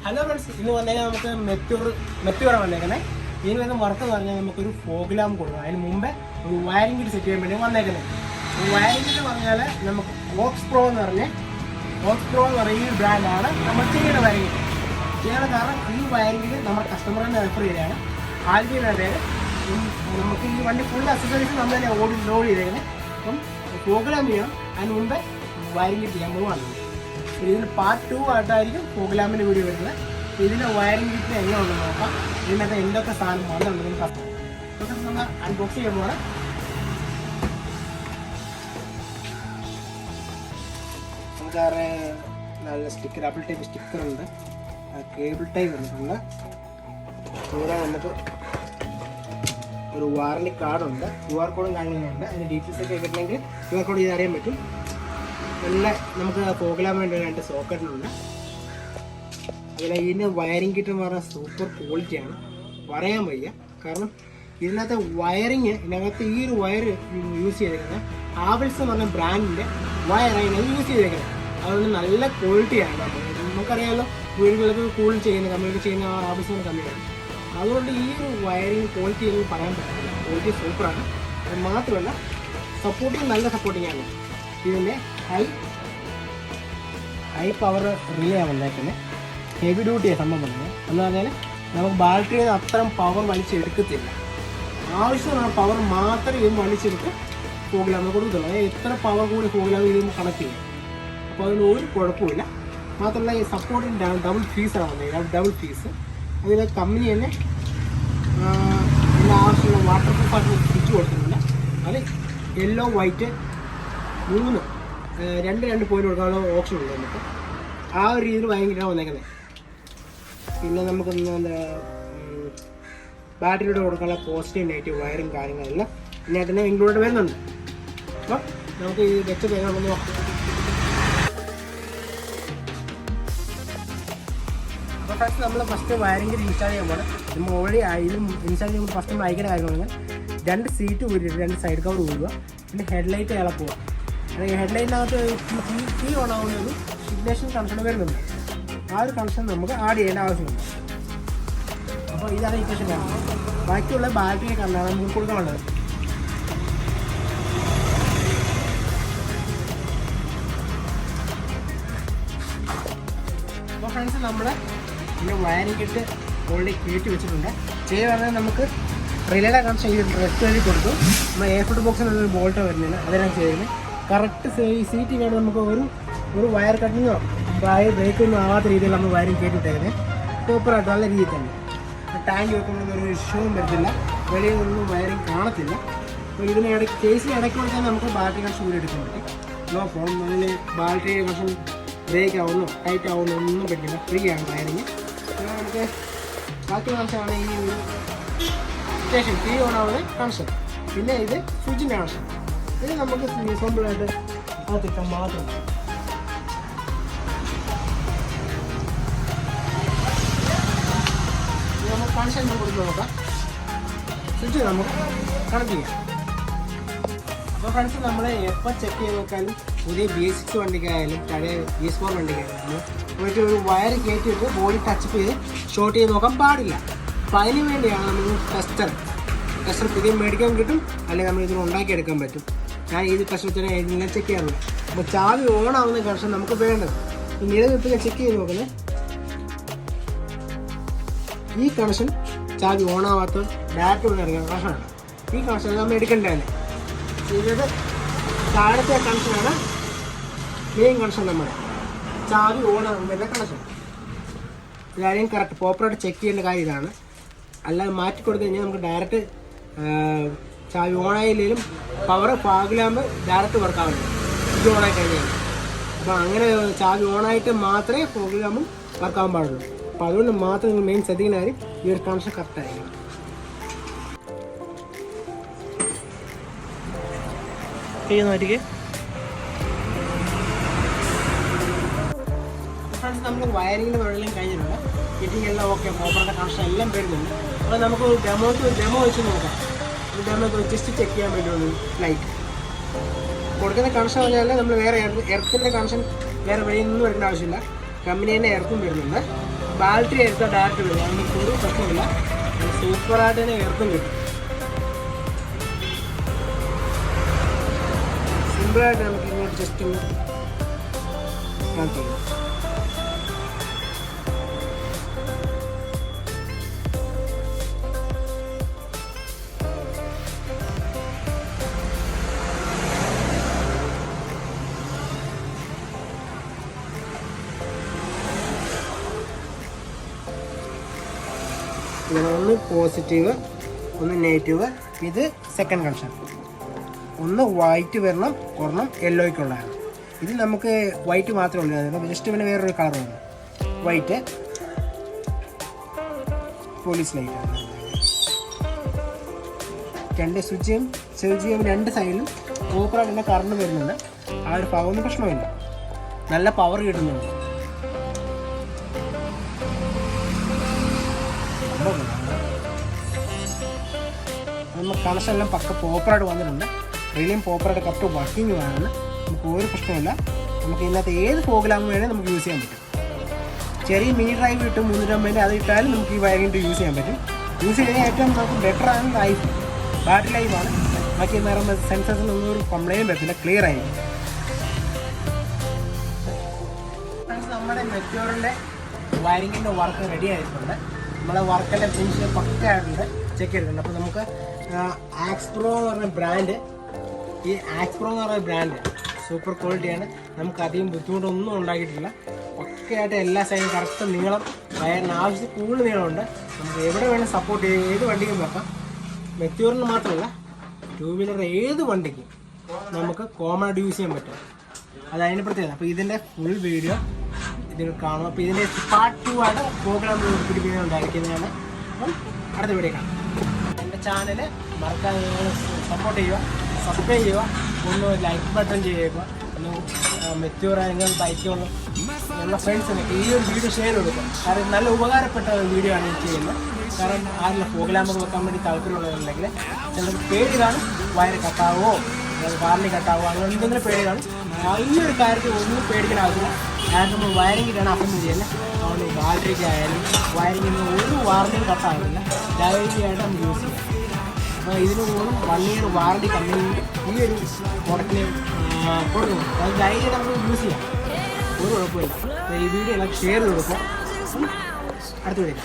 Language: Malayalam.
ഹലോ ഫ്രണ്ട്സ്, ഇന്ന് വന്നേക്കാൻ നമുക്ക് മെറ്റൂറാണ് വന്നേക്കുന്നത്. ഇതിന് വരുന്ന വർക്ക് എന്ന് പറഞ്ഞാൽ നമുക്കൊരു ഫോഗ് ലാമ്പ് കൊടുക്കണം. അതിന് മുമ്പേ ഒരു വയറിംഗ് കിറ്റ് സെറ്റ് ചെയ്യാൻ വേണ്ടി വന്നേക്കുന്നത്. വയറിംഗ് കിറ്റ് പറഞ്ഞാൽ നമുക്ക് വോക്സ് പ്രോ എന്ന് പറയുന്ന ഈ ബ്രാൻഡാണ് നമ്മൾ ചെയ്യുന്ന വയറിംഗ് കിറ്റ്. ചെയ്യാൻ കാരണം ഈ വയറിംഗ് കിറ്റ് നമ്മുടെ കസ്റ്റമറിനെ റെഫർ ചെയ്തതാണ്. ആൽബിയുടെ പേര്. നമുക്ക് ഈ വണ്ടി ഫുൾ അക്സസറീസ് നമ്മൾ തന്നെ ലോഡ് ചെയ്തേക്കുന്നത്. അപ്പം ഫോഗ് ലാമ്പ് ചെയ്യണം. അതിന് മുമ്പേ വയറിംഗ് കിറ്റ് ചെയ്യാൻ പോകുവാണ്. ഇതിന് പാർട്ട് 2 ആയിട്ടായിരിക്കും ഫോഗ് ലാമ്പിൻ്റെ വീഡിയോ വരുന്നത്. ഇതിൻ്റെ വയറിംഗ് കിറ്റ് എങ്ങനെ ഉണ്ടെന്ന് നോക്കാം. ഇതിനകത്ത് എന്തൊക്കെ സാധനം വന്നിട്ടുണ്ടെന്ന് കസ്റ്റം നമ്മൾ അൺബോക്സ് ചെയ്യാൻ പോകണം. നമുക്ക് നല്ല സ്റ്റിക്കർ, ഡബിൾ ടൈപ്പ് സ്റ്റിക്കറുണ്ട്, കേബിൾ ടൈപ്പ് വന്നിട്ടുണ്ട്. കൂടെ നമുക്ക് ഒരു വാറണ്ടി കാർഡുണ്ട്, QR കോഡും കാര്യങ്ങളുണ്ട്. അതിൻ്റെ ഡീറ്റെയിൽസ് ഒക്കെ കിട്ടണമെങ്കിൽ QR കോഡ് ചെയ്ത് അറിയാൻ പറ്റും. നല്ല നമുക്ക് പോകലാൻ വേണ്ടി 2 സോക്കറ്റിനുണ്ട്. അതിൽ ഇതിൻ്റെ വയറിംഗ് കിറ്റ് എന്ന് പറഞ്ഞാൽ സൂപ്പർ ക്വാളിറ്റിയാണ്, പറയാൻ വയ്യ. കാരണം ഇതിനകത്ത് വയറിങ്, ഇതിനകത്ത് ഈ ഒരു വയർ യൂസ് ചെയ്തേക്കുന്നത് ആവൽസ് എന്ന് പറഞ്ഞ ബ്രാൻഡിൻ്റെ വയറാണ് യൂസ് ചെയ്തേക്കുന്നത്. അതുകൊണ്ട് നല്ല ക്വാളിറ്റിയാണ്. നമുക്കറിയാമല്ലോ, വീടുകൾക്ക് കൂളിംഗ് ചെയ്യുന്ന കമ്പനികൾ ചെയ്യുന്ന ആവൽസ് എന്ന കമ്പനിയാണ്. അതുകൊണ്ട് ഈ ഒരു വയറിങ് ക്വാളിറ്റി എന്ന് പറയാൻ പറ്റില്ല. ക്വാളിറ്റി സൂപ്പറാണ്. അത് മാത്രമല്ല സപ്പോർട്ടിങ് നല്ല സപ്പോർട്ടിങ് ആണ്. ഇതിൻ്റെ ഹൈ പവർ റിലേ ആണ് വന്നേക്കുന്നത്. ഹെവി ഡ്യൂട്ടിയാണ് സംഭവം പറഞ്ഞത്. എന്ന് പറഞ്ഞാൽ നമുക്ക് ബാറ്ററിയിൽ നിന്ന് അത്രയും പവർ വലിച്ചെടുക്കത്തില്ല. ആവശ്യമുള്ള പവർ മാത്രമേ ഇത് വലിച്ചെടുത്ത് ഫോഗ് ലാമ്പ് കൊടുക്കത്തുള്ളൂ. അതായത് എത്ര പവർ കൂടി ഫോഗ് ലാമ്പ് ഇതിന് കണക്ട് ചെയ്യും. അപ്പോൾ അതിന് ഒരു കുഴപ്പമില്ല. മാത്രമല്ല ഈ സപ്പോർട്ടിൻ്റെ ഡബിൾ ഫീസാണ് വന്നത്. ഡബിൾ ഫീസ് അതിൽ കമ്പനി തന്നെ ഇതിന് ആവശ്യമുള്ള വാട്ടർ പ്രൂഫ് ആയിട്ട് സ്വിച്ച് കൊടുക്കുന്നില്ല. അത് യെല്ലോ വൈറ്റ് 2 പോയിന്റ് കൊടുക്കാനുള്ള ഓപ്ഷൻ ഉണ്ട് നമുക്ക്. ആ ഒരു രീതിയിൽ ഭയങ്കര വന്നേക്കുന്നത്. പിന്നെ നമുക്ക് എന്താ ബാറ്ററിയുടെ കൊടുക്കാനുള്ള പോസിറ്റീവ് നെഗറ്റീവ് വയറും കാര്യങ്ങളെല്ലാം ഇതിനകത്ത് തന്നെ ഇൻക്ലൂഡ് വരുന്നുണ്ട്. അപ്പം നമുക്ക് ഈ വെച്ച് ഒന്ന് നോക്കാം. അപ്പോൾ ഫസ്റ്റ് നമ്മൾ ഫസ്റ്റ് വയറിംഗ് ഇൻസ്റ്റാൾ ചെയ്യാൻ പോകണം. നമ്മൾ ഓൾറെഡി ഇതിലും ഇൻസ്റ്റാൾ ചെയ്യുമ്പോൾ ഫസ്റ്റ് നമ്മൾ അയക്കുന്ന കാര്യങ്ങൾ 2 സീറ്റ് ഊരിയിട്ട് 2 സൈഡ് കവർ ഊരുക. പിന്നെ ഹെഡ്ലൈറ്റ് ഇളക്കുക. ഹെഡ്ലൈറ്റിനകത്ത് കീ ഓൺ ആവുന്ന ഒരു ഇഗ്നിഷൻ കണക്ഷൻ വരുന്നുണ്ട്. ആ ഒരു കണക്ഷൻ നമുക്ക് ആഡ് ചെയ്യേണ്ട ആവശ്യമുണ്ട്. അപ്പോൾ ഇതാണ് ഇഗ്നിഷൻ കണക്ഷൻ. ബാക്കിയുള്ള ബാറ്ററി കണ്ടാണ് നമുക്ക് കൊടുക്കാനുള്ളത്. അപ്പോൾ ഫ്രണ്ട്സ്, നമ്മൾ ഇതിൻ്റെ വയറിംഗ് കിറ്റ് ഓൾറെഡി കയറ്റി വെച്ചിട്ടുണ്ട്. പറഞ്ഞാൽ നമുക്ക് റിലേയുടെ കണക്ഷൻ ഈ ഡ്രസ് വഴി കൊടുത്തു. നമ്മൾ എയർഫുഡ് ബോക്സിനൊരു ബോൾട്ടോ വരുന്നില്ല. അതിനാണ് ചെയ്യുന്നത്. കറക്റ്റ് സീറ്റിംഗ് ആണ്. നമുക്ക് ഒരു വയർ കട്ടിങ്ങോ ബ്രേക്കൊന്നും ആവാത്ത രീതിയിൽ നമ്മൾ വയറിങ് കയറ്റിട്ടേക്കുന്നത്. പ്രോപ്പറായിട്ട് നല്ല രീതിയിൽ തന്നെ. ടാങ്ക് വെക്കുമ്പോൾ ഒരു ഇഷ്യൂവും വരത്തില്ല. വെളിയിൽ നിന്നും വയറിങ് കാണത്തില്ല. അപ്പോൾ ഇതിന് കേസിന് ഇടയ്ക്ക് കൊടുത്താൽ നമുക്ക് ബാറ്ററി കണക്ഷൻ കൂടി എടുക്കാൻ പറ്റും. No problem. അതിൽ ബാറ്ററി കണക്ഷൻ ബ്രേക്ക് ആവുന്നോ ടൈറ്റ് ആവുന്നോ ഒന്നും പറ്റില്ല. ഫ്രീ ആണ് വയറിങ്. നമുക്ക് ബാക്കി കണക്ഷനാണ് ഈ ഒരു സ്റ്റേഷൻ ടീ ഓൺ ആവുന്ന കണക്ഷൻ. പിന്നെ ഇത് സ്വിച്ചിൻ്റെ കണക്ഷൻ. ഇത് നമുക്ക് സിമ്പിളായിട്ട് അതിട്ടാൽ മാത്രം. നമുക്ക് കണക്ഷൻ കൊടുത്ത് നോക്കാം. സ്വിച്ച് നമുക്ക് കണക്ട് ചെയ്യാം. അപ്പോൾ ഫ്രണ്ട്സ്, നമ്മൾ എപ്പോൾ ചെക്ക് ചെയ്ത് നോക്കാനും പുതിയ BS6 വണ്ടിക്കായാലും പഴയ BS4 വണ്ടിക്കായാലും നമുക്ക് ഒരു വയർ കയറ്റിയിട്ട് ബോഡി ടച്ച് ചെയ്ത് ഷോർട്ട് ചെയ്ത് നോക്കാൻ പാടില്ല. അപ്പോൾ അതിന് വേണ്ടിയാണ് നമ്മൾ ടെസ്റ്റർ പുതിയ മേടിക്കാൻ കിട്ടും. അല്ലെങ്കിൽ നമ്മൾ ഇതിന് ഉണ്ടാക്കിയെടുക്കാൻ പറ്റും. ഞാൻ ഇത് കഷ്ടത്തിന് എല്ലാം ചെക്ക് ചെയ്യാറുണ്ട്. അപ്പോൾ ചാവി ഓണാവുന്ന കണക്ഷൻ നമുക്ക് വേണ്ടത്. നിലനിൽപ്പിൽ ചെക്ക് ചെയ്ത് നോക്കുന്നത് ഈ കണക്ഷൻ ചാവി ഓണാവാത്ത ഡയറക്റ്റ് ഇറങ്ങുന്ന കണക്ഷനാണ്. ഈ കണക്ഷൻ നമ്മൾ എടുക്കേണ്ടതാണ്. ഇത് താഴത്തെ കണക്ഷനാണ് മെയിൻ കണക്ഷൻ. നമ്മുടെ ചാവി ഓണാകുന്ന കണക്ഷൻ. ഇതാരെയും കറക്റ്റ് പ്രോപ്പറായിട്ട് ചെക്ക് ചെയ്യേണ്ട കാര്യം ഇതാണ്. അല്ലാതെ മാറ്റി കൊടുത്തു കഴിഞ്ഞാൽ നമുക്ക് ഡയറക്റ്റ് ചാവി ഓണായില്ലെങ്കിലും പവർ ഫാഗിലാകുമ്പോൾ ഡയറക്റ്റ് വർക്കാവില്ല. ഇത് ഓണായി കഴിഞ്ഞാൽ. അപ്പോൾ അങ്ങനെ ചാവി ഓണായിട്ട് മാത്രമേ ഫോഗിലാകുമ്പോൾ വർക്കാകാൻ പാടുള്ളൂ. അപ്പോൾ അതുകൊണ്ട് മാത്രം നിങ്ങൾ മെയിൻ ശ്രദ്ധിക്കുന്ന കാര്യം ഈ ഒരു കണക്ഷൻ കറക്റ്റ് ആയിരിക്കണം. ഫ്രണ്ട്സ്, നമുക്ക് വയറിങ്ങിൻ്റെ വെള്ളം കഴിഞ്ഞിട്ടുണ്ട്. ഫിറ്റിംഗ് എല്ലാം ഓക്കെ, പ്രോപ്പറായിട്ട് കണക്ഷൻ എല്ലാം വരുന്നുണ്ട്. അപ്പോൾ നമുക്ക് ഡെമോ വെച്ച് നോക്കാം. ഡെമോ ജസ്റ്റ് ചെക്ക് ചെയ്യാൻ വേണ്ടിയുള്ളൂ. ലൈറ്റ് കൊടുക്കുന്ന കണക്ഷൻ പറഞ്ഞാൽ നമ്മൾ വേറെ എർത്തിൻ്റെ കണക്ഷൻ വേറെ വഴിയൊന്നും എടുക്കേണ്ട ആവശ്യമില്ല. കമ്പനി തന്നെ എയർത്തും വരുന്നുണ്ട്. ബാറ്ററി എടുത്താൽ ഡയറക്റ്റ് വരും, നമുക്ക് ഒരു പ്രശ്നമില്ല. സൂപ്പറായിട്ട് തന്നെ എയർത്തും കിട്ടും. സിമ്പിളായിട്ട് നമുക്ക് ഇങ്ങോട്ട് ജസ്റ്റ് കാണിച്ചു തരും. ഇങ്ങനെ ഒന്ന് പോസിറ്റീവ്, ഒന്ന് നെഗറ്റീവ്. ഇത് സെക്കൻഡ് കണക്ഷൻ. ഒന്ന് വൈറ്റ് വരണം, ഒരെണ്ണം യെല്ലോയ്ക്കുള്ളതാണ്. ഇത് നമുക്ക് വൈറ്റ് മാത്രമേ ഉള്ളൂ. ജസ്റ്റ് പിന്നെ വേറൊരു കളർ വന്നു വൈറ്റ്. പോലീസ് ലൈറ്റാണ്. രണ്ട് സ്വിച്ചും രണ്ട് സൈഡിലും പ്രോപ്പറായിട്ട് തന്നെ കറണ്ട് വരുന്നുണ്ട്. ആ ഒരു പവറിന് പ്രശ്നമില്ല, നല്ല പവർ കിട്ടുന്നുണ്ട്. നമുക്ക് കണക്ഷൻ എല്ലാം പക്ക പ്രോപ്പറായിട്ട് വന്നിട്ടുണ്ട്. റിയലും പ്രോപ്പറായിട്ട് കറക്റ്റ് വർക്കിംഗ് വേണമെന്ന് നമുക്ക് ഒരു പ്രശ്നമില്ല. നമുക്ക് ഇതിനകത്ത് ഏത് പ്രോഗ്രാം വേണേൽ നമുക്ക് യൂസ് ചെയ്യാൻ പറ്റും. ചെറിയ മിനി ഡ്രൈവ് ഇട്ട് 350 അത് ഇട്ടാലും നമുക്ക് ഈ വയറിംഗ് യൂസ് ചെയ്യാൻ പറ്റും. യൂസ് ചെയ്താൽ ഏറ്റവും നമുക്ക് ബെറ്റർ ആണ് ലൈഫ്, ബാറ്ററി ലൈഫാണ്. ബാക്കി വേറെ സെൻസേഴ്സിനൊന്നും ഒരു കംപ്ലൈൻറ്റ് വരത്തില്ല, ക്ലിയർ ആയിരിക്കും. നമ്മുടെ മെറ്റോറിൻ്റെ വയറിങ്ങിൻ്റെ വർക്ക് റെഡി ആയിട്ടുണ്ട്. നമ്മളെ വർക്കെല്ലാം ഫിനിഷ് പക്ക ആയിട്ടുണ്ട്, ചെക്ക് ചെയ്തിട്ടുണ്ട്. അപ്പോൾ നമുക്ക് ആക്സ്പ്രോ എന്ന് പറഞ്ഞ ബ്രാൻഡ്, ഈ ആക്സ്പ്രോ എന്ന് പറഞ്ഞ ബ്രാൻഡ് സൂപ്പർ ക്വാളിറ്റിയാണ്. നമുക്ക് അധികം ബുദ്ധിമുട്ടൊന്നും ഉണ്ടാക്കിയിട്ടില്ല. പക്കയായിട്ട് എല്ലാ സൈഡും കറക്റ്റ് നീളം, വയറിന് ആവശ്യത്തിൽ കൂടുതൽ നീളമുണ്ട്. നമുക്ക് എവിടെ വേണമെങ്കിൽ സപ്പോർട്ട് ചെയ്യും, ഏത് വണ്ടിക്കും വെക്കാം. മെറ്റൂറിന് മാത്രമല്ല, 2 വീലർ ഏത് വണ്ടിക്കും നമുക്ക് കോമൺ ആയിട്ട് യൂസ് ചെയ്യാൻ പറ്റും. അത് അതിന് പ്രത്യേകത. അപ്പോൾ ഇതിൻ്റെ ഫുൾ വീഡിയോ ഇതിൽ കാണും. അപ്പോൾ ഇതിൻ്റെ പാർട്ട് 2 ആണ് പ്രോഗ്രാം ഉണ്ടായിരിക്കുന്നതാണ്. അപ്പം അടുത്ത വീഡിയോ കാണാം. എൻ്റെ ചാനൽ മറക്കാതെ സപ്പോർട്ട് ചെയ്യുക, സബ്സ്ക്രൈബ് ചെയ്യുക, ഒന്ന് ലൈക്ക് ബട്ടൺ ചെയ്യുക. ഒന്ന് മെറ്റൂർ ആയെങ്കിൽ ബൈക്കുള്ള നമ്മുടെ ഫ്രണ്ട്സിന് ഈ ഒരു വീഡിയോ ഷെയർ കൊടുക്കുക. കാരണം നല്ല ഉപകാരപ്പെട്ട ഒരു വീഡിയോ ആണ് എനിക്ക് ചെയ്യുന്നത്. കാരണം ആരില്ല പ്രോഗ്രാമൊക്കെ വെക്കാൻ വേണ്ടി താല്പര്യമുള്ളതുണ്ടെങ്കിൽ ചിലർക്ക് പേടി കാണും, വയറ് കട്ടാവോ വാറണ്ടി കട്ടാവോ അങ്ങനെ എന്തെങ്കിലും പേടി കാണും. ഈ ഒരു കാര്യത്തിൽ ഒന്നും പേടിക്കാനാവില്ല. കാരണം നമ്മൾ വയറിങ്ങിട്ടാണ് അസംബിൾ ചെയ്യുന്നത്. അതുകൊണ്ട് ബാറ്ററിക്ക് ആയാലും വയറിങ്ങിന് ഒരു വാറണ്ടിയും കട്ടാവില്ല, ധൈര്യമായിട്ട് നമുക്ക് യൂസ് ചെയ്യാം. അപ്പോൾ ഇതിന് പോലും 1 ഇയർ വാറണ്ടി കമ്പനി ഈ ഒരു പ്രൊഡക്റ്റിന് കൊടുക്കും. അത് ധൈര്യമായിട്ട് നമുക്ക് യൂസ് ചെയ്യാം, ഒരു കുഴപ്പമില്ല. ഈ വീഡിയോ എല്ലാം ഷെയർ ചെയ്ത് കൊടുക്കാം. അടുത്ത വീഡിയോ.